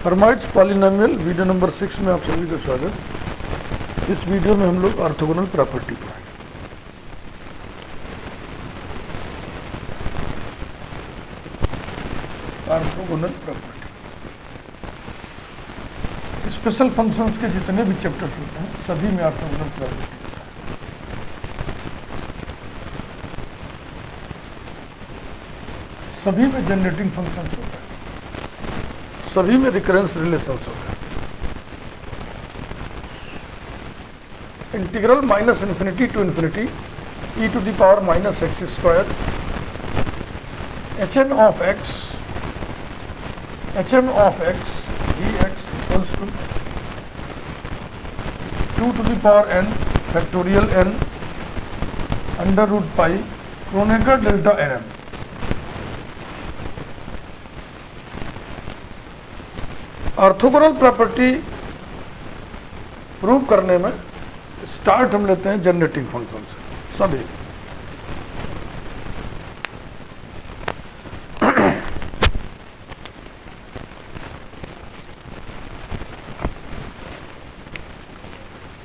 हर्माइट्स polynomial video number 6 में आप सभी का स्वागत। इस वीडियो में हम लोग ऑर्थोगोनल प्रॉपर्टी पढ़ेंगे। ऑर्थोगोनल प्रॉपर्टी स्पेशल फंक्शंस के जितने भी चैप्टर्स होते हैं सभी में ऑर्थोगोनल प्रॉपर्टी होता है। सभी में जनरेटिंग फंक्शंस होता है, सभी में रिकरेंस रिलेशंस होगा। Integral minus infinity to infinity E to the power minus x square H N of X D X equals to two the power N factorial N under root pi Kronecker delta N M. Orthogonal property prove करने में start हम लेते हैं generating function से। सभी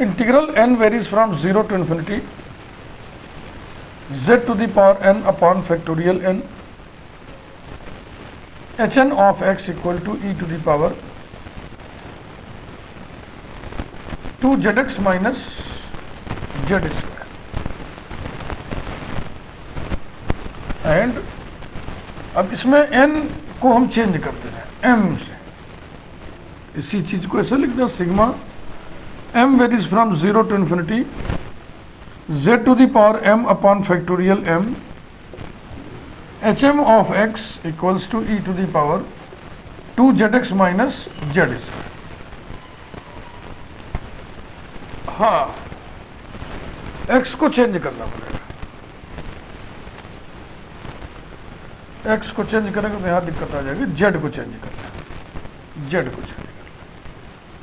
integral n varies from 0 to infinity z to the power n upon factorial n H N of x equal to e to the power 2zx minus Z square. And अब इसमें n को हम change करते हैं m से। इसी चीज को ऐसे लिखते हैं sigma m varies from 0 to infinity z to the power m upon factorial m hm of x equals to e to the power 2zx minus Z square. हाँ, x को चेंज करना पड़ेगा। x को चेंज करेंगे तो यहाँ दिक्कत आ जाएगी। z को चेंज करना, z को चेंज करना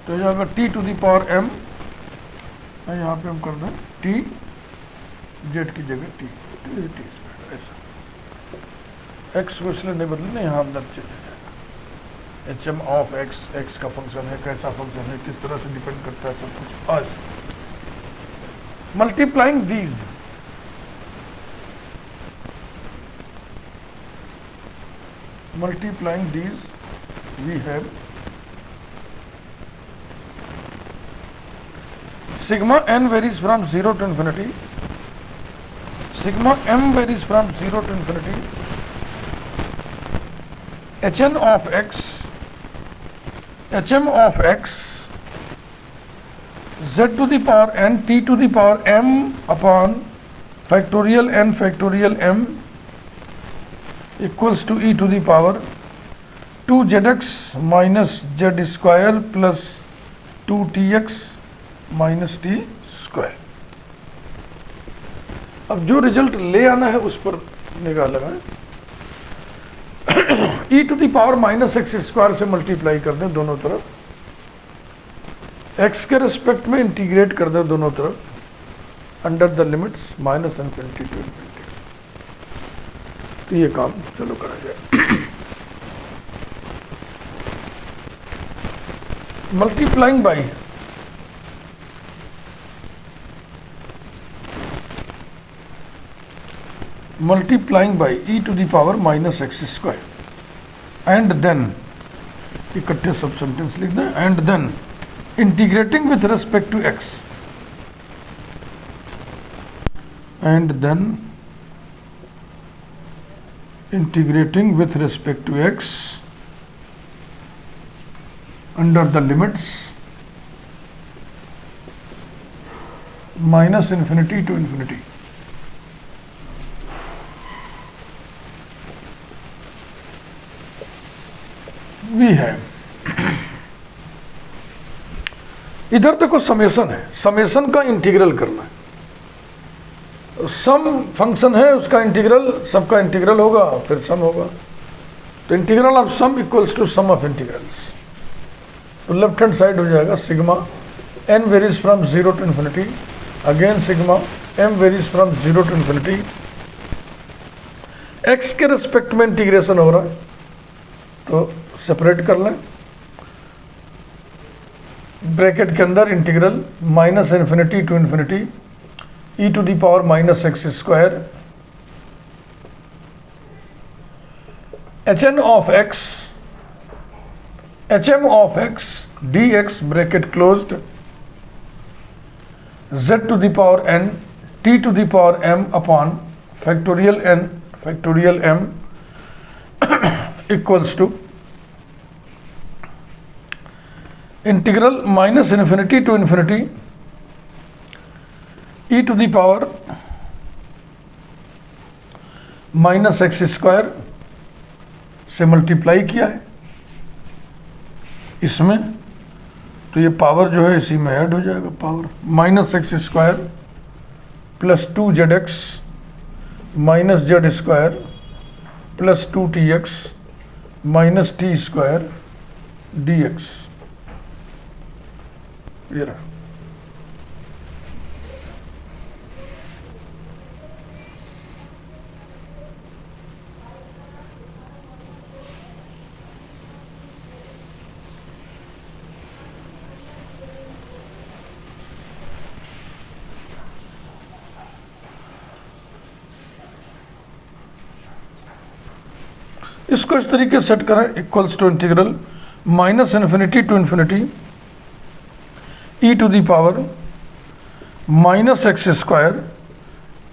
तो जाएगा t to the power m। यहाँ पे हम कर दें t, z की जगह t स्क्वायर। ऐसा x को इसलिए नहीं बदलना, यहाँ अंदर चेंज हो जाएगा। एच एम ऑफ x का फंक्शन है, कैसा फंक्शन है, किस तरह से डिपेंड करता है, सब कुछ आज multiplying these we have sigma n varies from 0 to infinity, sigma m varies from 0 to infinity, hm of x z to the power n t to the power m upon factorial n factorial m equals to e to the power 2zx minus z square plus 2tx minus t square। अब जो result ले आना है उस पर निगाह लगाएं। e to the power minus x square से मल्टीप्लाई कर दें दोनों तरफ, x के रिस्पेक्ट में इंटीग्रेट कर दें दोनों तरफ under the limits minus infinity to infinity. तो ये काम चलो करा जाए। Multiplying by E to the power minus x square and then इकट्ठे सब सेंटेंस लिख दें। And then integrating with respect to x, and then integrating with respect to x under the limits minus infinity to infinity। we have इधर देखो summation है, summation का integral करना है। सम फंक्शन है, उसका इंटीग्रल, सबका इंटीग्रल होगा फिर सम होगा। तो integral of sum equals to sum of integrals. तो लेफ्ट हैंड साइड हो जाएगा sigma n varies from 0 to infinity, again sigma m varies from 0 to infinity. x के रिस्पेक्ट में इंटीग्रेशन हो रहा है तो सेपरेट कर लें। ब्रैकेट के अंदर integral minus infinity to infinity E to the power minus x square H M of X D X bracket closed z to the power n t to the power m upon factorial n factorial m equals to integral minus infinity to infinity e to the power minus x square से multiply किया है इसमें, तो ये power जो है इसी में ऐड हो जाएगा, power minus x square plus 2zx minus Z square plus 2tx minus T square D x. ये रहा। इसको इस तरीके से सेट करें, equals to integral minus infinity to infinity E to the power minus x square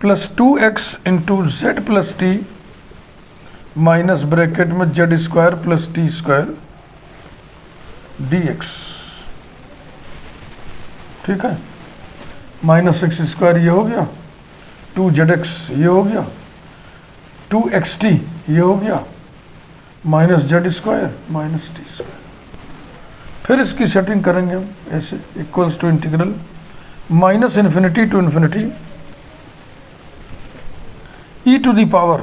plus 2x into z plus t minus bracket में z square plus t square D x. ठीक है, माइनस एक्स स्क्वायर ये हो गया, 2zx ये हो गया, 2xt ये हो गया, minus Z square minus T square. फिर इसकी सेटिंग करेंगे हम ऐसे, equals to integral minus infinity to infinity E to the power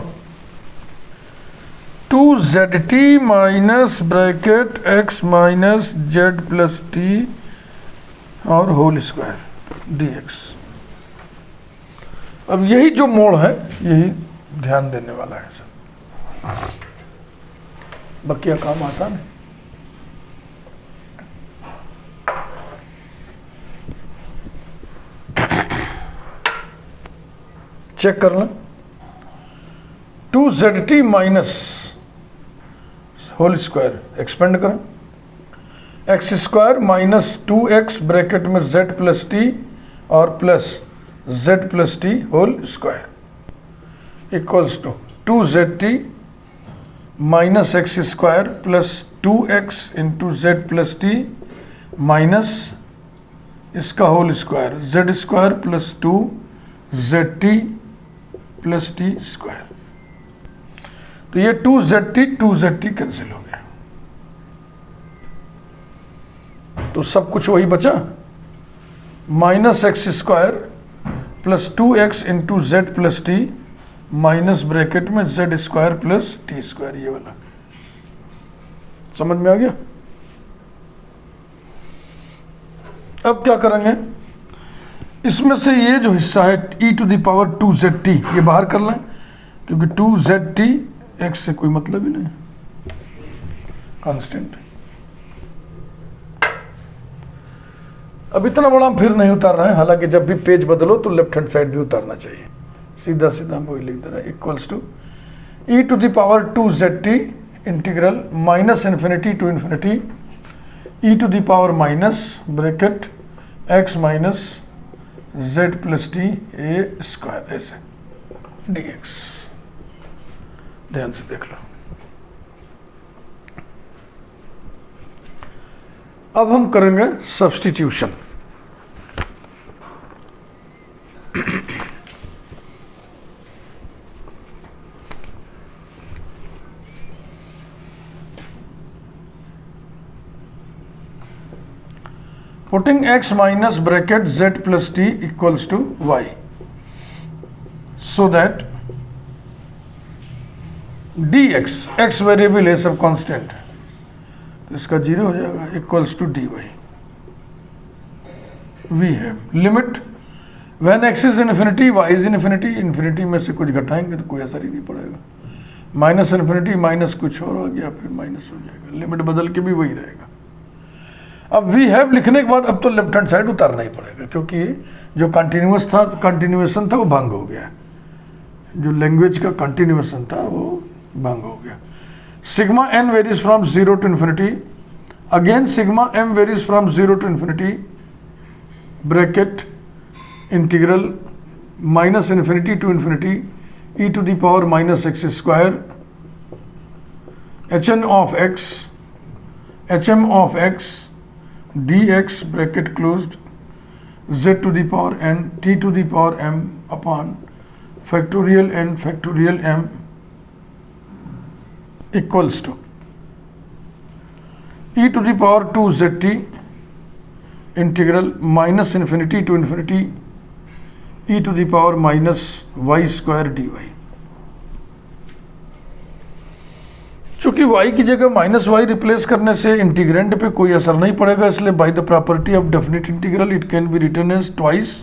2zt minus bracket x minus Z plus T और होल स्क्वायर डी एक्स। अब यही जो मोड़ है यही ध्यान देने वाला है सब, बकिया काम आसान है। चेक कर लें, 2zt minus whole square expand करें, x square minus 2x bracket में z प्लस टी और plus z plus t whole square equals to 2zt minus x square plus 2x into z plus t minus इसका whole square z square plus 2zt plus t square. तो ये 2zt cancel हो गया, तो सब कुछ वही बचा, minus x square plus 2x into z plus t minus bracket में z square plus t square, ये वाला समझ में आ गया। अब क्या करेंगे, इसमें से ये जो हिस्सा है e to the power 2zt ये बाहर कर लें, क्योंकि 2zt x से कोई मतलब ही नहीं, कांस्टेंट। अब इतना बड़ा हम फिर नहीं उतार रहे हैं, हालांकि जब भी पेज बदलो तो लेफ्ट हैंड साइड भी उतारना चाहिए, सीधा सीधा हम वही लिख दे रहे हैं, equals to e to the power 2zt integral minus infinity to infinity e to the power minus bracket x minus Z plus T a square ऐसे डी एक्स। ध्यान से देख लो। अब हम करेंगे substitution. Putting x minus bracket z plus t equals to y, so that dx x variable है, सब कांस्टेंट, तो इसका 0 हो जाएगा, equals to dy। We have limit when x is infinity y is infinity, infinity में से कुछ घटाएंगे तो कोई असर ही नहीं पड़ेगा, माइनस इन्फिनिटी माइनस कुछ और आ गया फिर माइनस हो जाएगा, लिमिट बदल के भी वही रहेगा। अब वी हैव लिखने के बाद अब तो लेफ्ट हैंड साइड उतारना ही पड़ेगा, क्योंकि जो कंटिन्यूस था, कंटिन्यूएशन था वो भंग हो गया, जो लैंग्वेज का कंटिन्यूएशन था वो भंग हो गया। Sigma N varies from 0 to infinity, again sigma M varies from 0 to infinity, bracket integral minus infinity to infinity e to the power minus x square H N of X, H M of X D X bracket closed z to the power n t to the power m upon factorial n factorial m equals to e to the power 2 zt integral minus infinity to infinity e to the power minus y square dy। चूंकि y की जगह minus Y replace करने से integrand पे कोई असर नहीं पड़ेगा, इसलिए by the property of definite integral it can be written as twice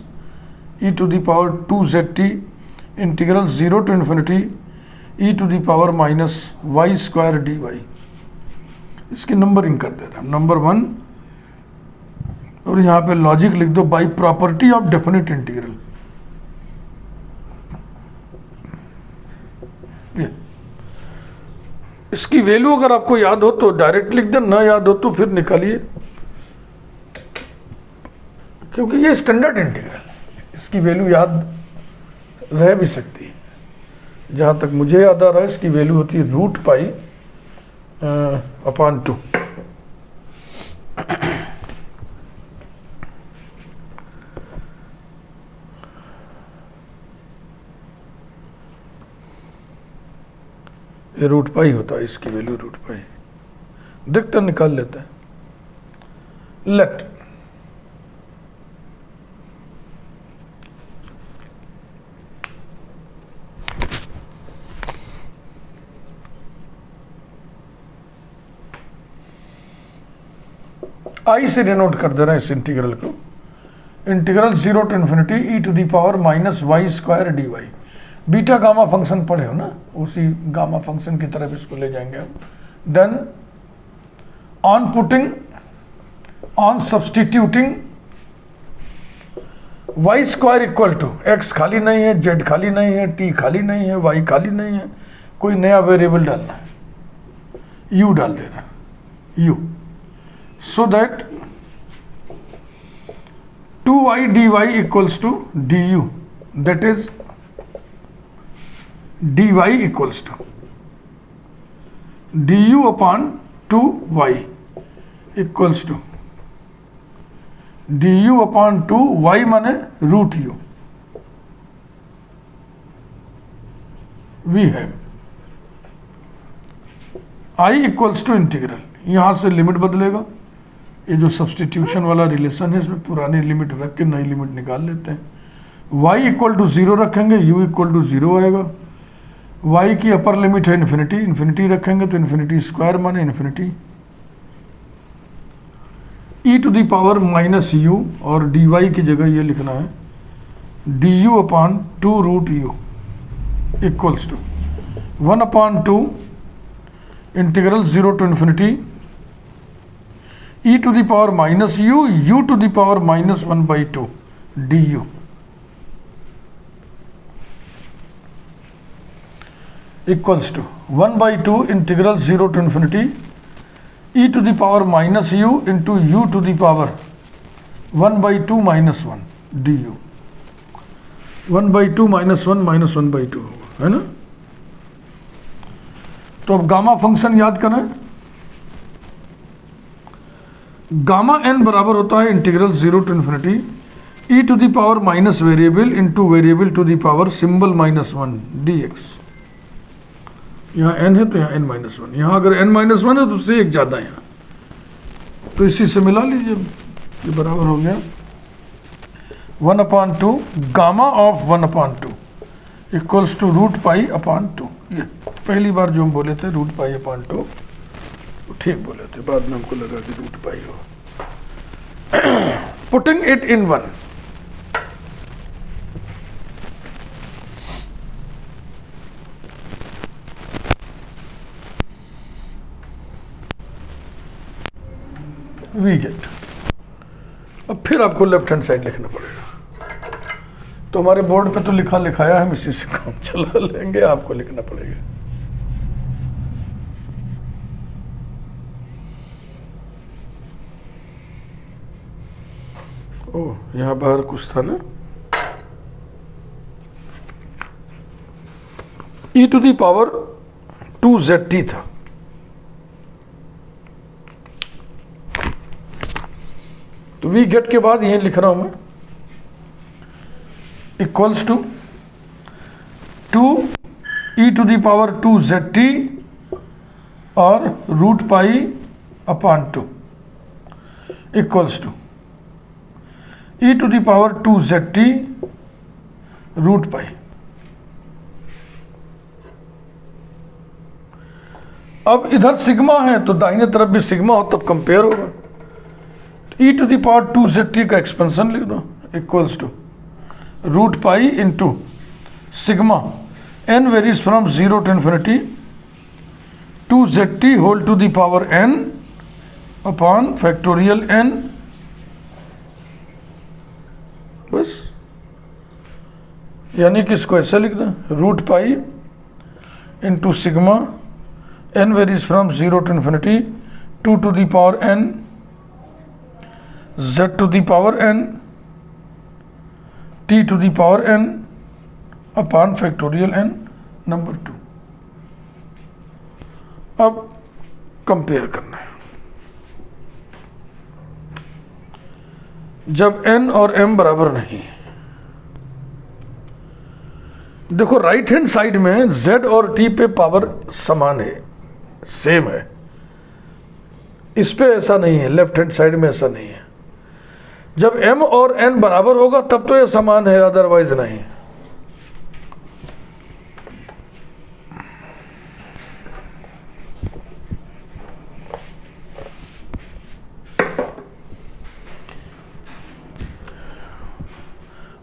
e to the power 2 zt integral 0 to infinity e to the power minus Y square dy। इसकी numbering कर दे रहा हूं, नंबर 1, और यहाँ पे लॉजिक लिख दो by property of definite integral. इसकी वैल्यू अगर आपको याद हो तो डायरेक्ट लिख दें, ना याद हो तो फिर निकालिए, क्योंकि ये स्टैंडर्ड इंटीग्रल है, इसकी वैल्यू याद रह भी सकती है। जहाँ तक मुझे याद आ रहा है इसकी वैल्यू होती है √π अपॉन 2। ये √π होता है, इसकी वैल्यू √π। देखते निकाल लेते हैं। लेट आई से डिनोट कर दे रहे हैं इस इंटीग्रल को, integral 0 to infinity E to the power minus Y square D Y. Beta gamma function पढ़े हो ना, उसी गामा फंक्शन की तरफ इसको ले जाएंगे हम। Then on putting, on substituting Y square equal to X खाली नहीं है, जेड खाली नहीं है, टी खाली नहीं है, वाई खाली नहीं है, कोई नया वेरिएबल डालना है, यू डाल देना, you, so that 2y dy equals to du, that is dy equals to du upon 2y equals to du upon 2y माने √u। we have I equals to integral, यहां से लिमिट बदलेगा, ये जो सब्सटीट्यूशन वाला relation है इसमें पुरानी लिमिट रख के नई लिमिट निकाल लेते हैं। y इक्वल टू 0 रखेंगे, u इक्वल टू 0 आएगा। y की अपर लिमिट है इन्फिनिटी, इन्फिनिटी रखेंगे तो इन्फिनिटी स्क्वायर माने infinity e to the power minus u, और dy की जगह ये लिखना है du upon 2√u equals to 1/2 integral 0 to infinity e to the power minus u to the power minus 1/2 du equals to 1/2 integral 0 to infinity e to the power minus u into u to the power 1/2 minus 1 du। 1/2 minus 1 minus 1/2 होगा, है ना। तो अब gamma function याद करें, gamma N बराबर होता है integral 0 to infinity e to the power minus variable into variable to the power symbol -1 dx। यहाँ n है तो यहाँ n-1, यहाँ अगर n-1 है तो उससे एक ज़्यादा है, यहाँ तो इसी से मिला लीजिए, ये बराबर हो गया 1/2 गामा ऑफ 1/2 इक्वल्स टू √π/2। ये पहली बार जो हम बोले थे √π/2 ठीक बोले थे, बाद में हमको लगा कि √π हो। Putting it in 1, we get. अब फिर आपको लेफ्ट हैंड साइड लिखना पड़ेगा। तो हमारे बोर्ड पे तो लिखाया है, हम इसी से काम चला लेंगे, आपको लिखना पड़ेगा। ओह, यहाँ बाहर कुछ था ना, e to the power 2zt था। तो वी गेट के बाद यही लिख रहा हूं मैं, equals to 2e to the power 2zt और root pi upon 2 equals to e to the power 2zt root pi. अब इधर सिग्मा है तो दाहिने तरफ भी सिग्मा हो तब कंपेयर होगा। तो e to the power 2zt का एक्सपेंशन लिख दो, equals to root pi into sigma n varies from 0 to infinity 2zt whole to the power n upon factorial n। बस, यानी कि इसको ऐसे लिख दें, root pi into sigma n varies from 0 to infinity 2 to the power n z to the power n t to the power n upon factorial n number 2। अब compare करना है। जब n और m बराबर नहीं है, देखो राइट हैंड साइड में z और t पे पावर समान है, सेम है। इस पे ऐसा नहीं है, लेफ्ट हैंड साइड में ऐसा नहीं है। जब m और n बराबर होगा तब तो ये समान है, अदरवाइज नहीं।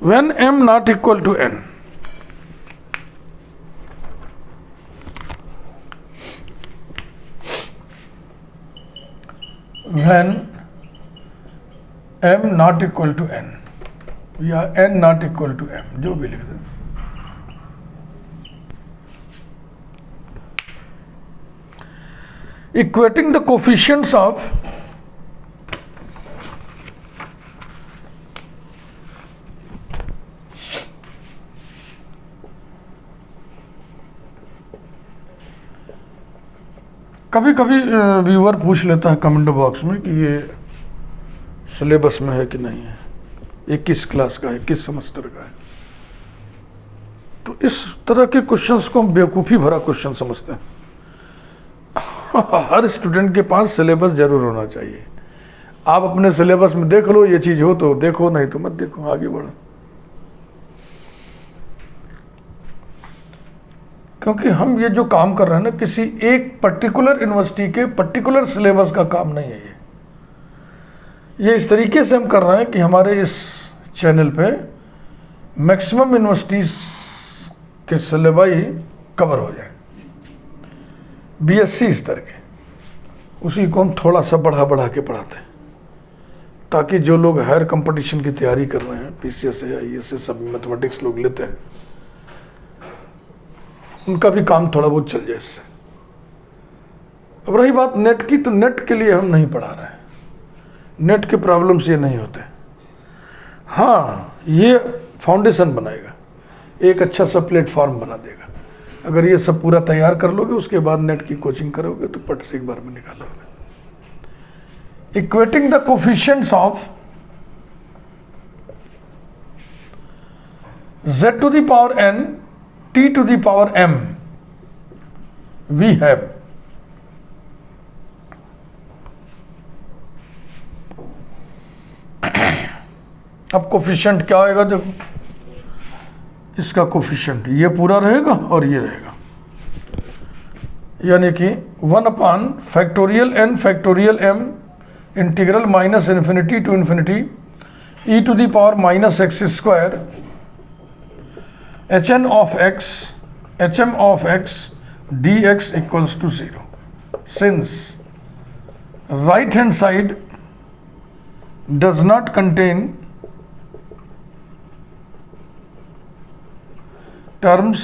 When m not equal to n, when m not equal to n या n not equal to m, जो भी लिख दें, equating the coefficients of कभी कभी व्यूअर पूछ लेता है कमेंट बॉक्स में कि ये सिलेबस में है कि नहीं है, ये किस क्लास का है, किस सेमेस्टर का है। तो इस तरह के क्वेश्चंस को हम बेवकूफ़ी भरा क्वेश्चन समझते हैं। हर स्टूडेंट के पास सिलेबस जरूर होना चाहिए। आप अपने सिलेबस में देख लो, ये चीज़ हो तो देखो, नहीं तो मत देखो, आगे बढ़ो। क्योंकि हम ये जो काम कर रहे हैं ना, किसी एक पर्टिकुलर यूनिवर्सिटी के पर्टिकुलर सिलेबस का काम नहीं है। ये इस तरीके से हम कर रहे हैं कि हमारे इस चैनल पे मैक्सिमम यूनिवर्सिटीज़ के सिलेबस कवर हो जाए, बीएससी स्तर के। उसी को हम थोड़ा सा बढ़ा के पढ़ाते हैं, ताकि जो लोग हायर कंपटीशन की तैयारी कर रहे हैं, पीसीएस या आईएएस सब मैथमेटिक्स लोग लेते हैं, उनका भी काम थोड़ा बहुत चल जाए इससे। अब रही बात नेट की, तो नेट के लिए हम नहीं पढ़ा रहे हैं। नेट के प्रॉब्लम्स ये नहीं होते। हाँ, ये फाउंडेशन बनाएगा, एक अच्छा सा प्लेटफॉर्म बना देगा। अगर ये सब पूरा तैयार कर लोगे, उसके बाद नेट की कोचिंग करोगे तो पट से एक बार में निकालोगे। Equating the coefficients of z to the power n t to the power m, we have अब कोफिशिएंट क्या आएगा, देखो इसका कोफिशिएंट ये पूरा रहेगा और ये रहेगा, यानी कि 1 upon factorial n factorial m integral minus infinity to infinity e to the power minus x square hm of x dx equals to 0, since right hand side does not contain terms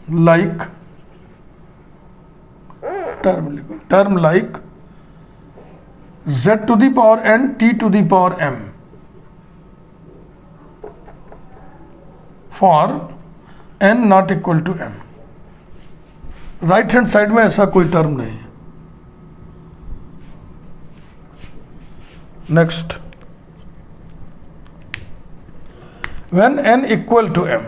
like term like z to the power n t to the power m for n not equal to m। Right hand side में ऐसा कोई term नहीं है। Next, when n equal to m,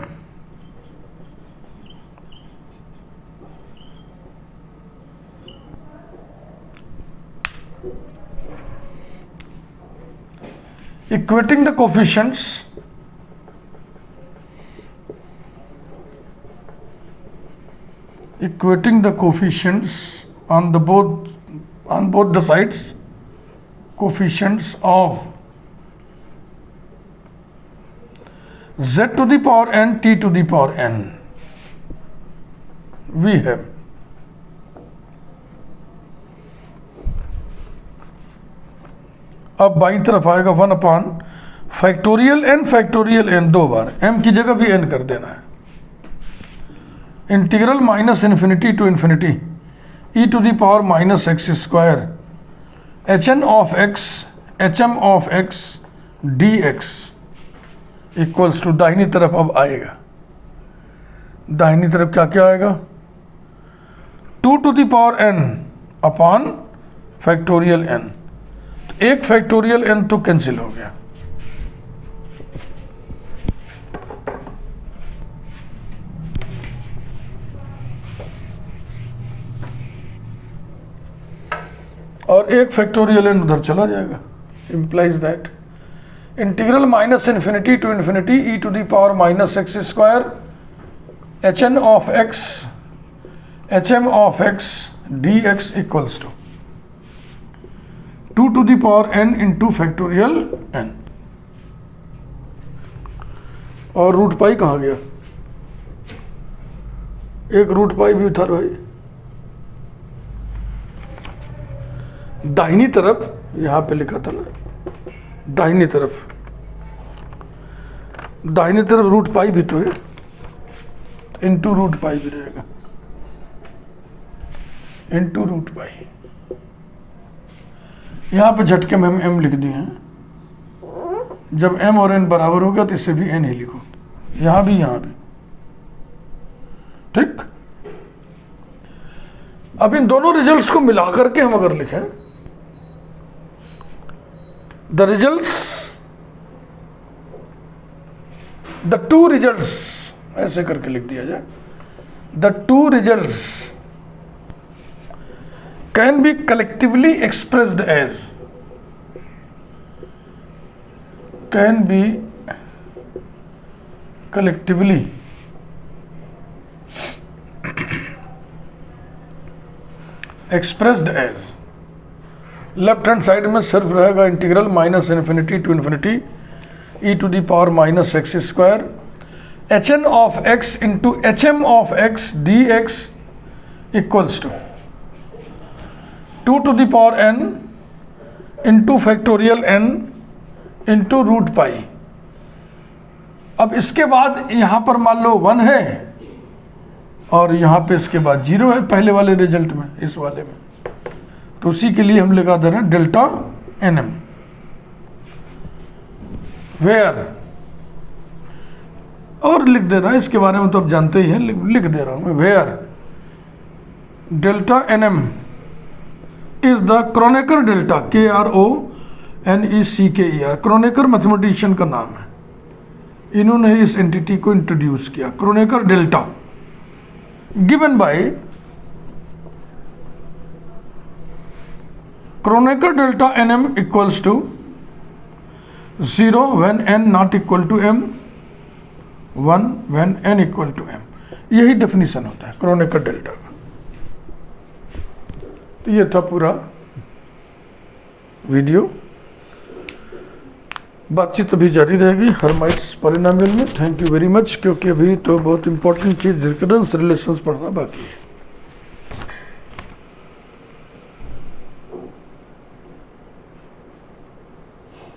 equating the coefficients on both the sides, coefficients of z to the power n t to the power n, we have अब बाईं तरफ आएगा 1 upon factorial n दो बार, m की जगह भी n कर देना है, integral minus infinity to infinity e to the power minus x square hm of x dx equals to, दाहिनी तरफ अब आएगा, दाहिनी तरफ क्या क्या आएगा, 2 to the power n upon factorial n, तो एक फैक्टोरियल n तो कैंसिल हो गया, और एक फैक्टोरियल n उधर चला जाएगा, implies that integral minus infinity to infinity e to the power minus x square hm of x dx equals to 2 to the power n into factorial n। और root pi कहाँ गया, एक root pi भी था भाई, दाहिनी तरफ यहां पे लिखा था ना, दाहिनी तरफ रूट पाई भी तो है, इंटू रूट पाई भी रहेगा, इंटू रूट पाई। यहां पे झटके में हम m लिख दिए हैं, जब m और n बराबर हो गया तो इसे भी n ही लिखो, यहां भी ठीक। अब इन दोनों रिजल्ट्स को मिलाकर के हम अगर लिखें, the two results ऐसे करके लिख दिया जाए, the two results can be collectively expressed as, left hand side में सिर्फ रहेगा integral minus infinity to infinity e to the power minus x square hn of x into hm of x dx equals to 2 to the power n into factorial n into root pi. अब इसके बाद यहाँ पर मान लो 1 है और यहाँ पे इसके बाद 0 है, पहले वाले रिजल्ट में, इस वाले में, तो उसी के लिए हम लगा दे रहे हैं डेल्टा nm, वेयर, और लिख दे रहा है, इसके बारे में तो आप जानते ही हैं, लिख दे रहा हूं, where delta nm is the Kronecker delta, KRONECKER, Kronecker mathematician का नाम है, इन्होंने इस एंटिटी को इंट्रोड्यूस किया, Kronecker delta, given by Kronecker delta nm equals to 0 when n not equal to m, 1 when n equal to m, यही definition होता है क्रोनेकर डेल्टा का। तो ये था पूरा वीडियो, बातचीत अभी जारी रहेगी हर्माइट्स पॉलिनोमियल में। थैंक यू वेरी मच, क्योंकि अभी तो बहुत इंपॉर्टेंट चीज़ डिफरेंस रिलेशंस पढ़ना बाकी है।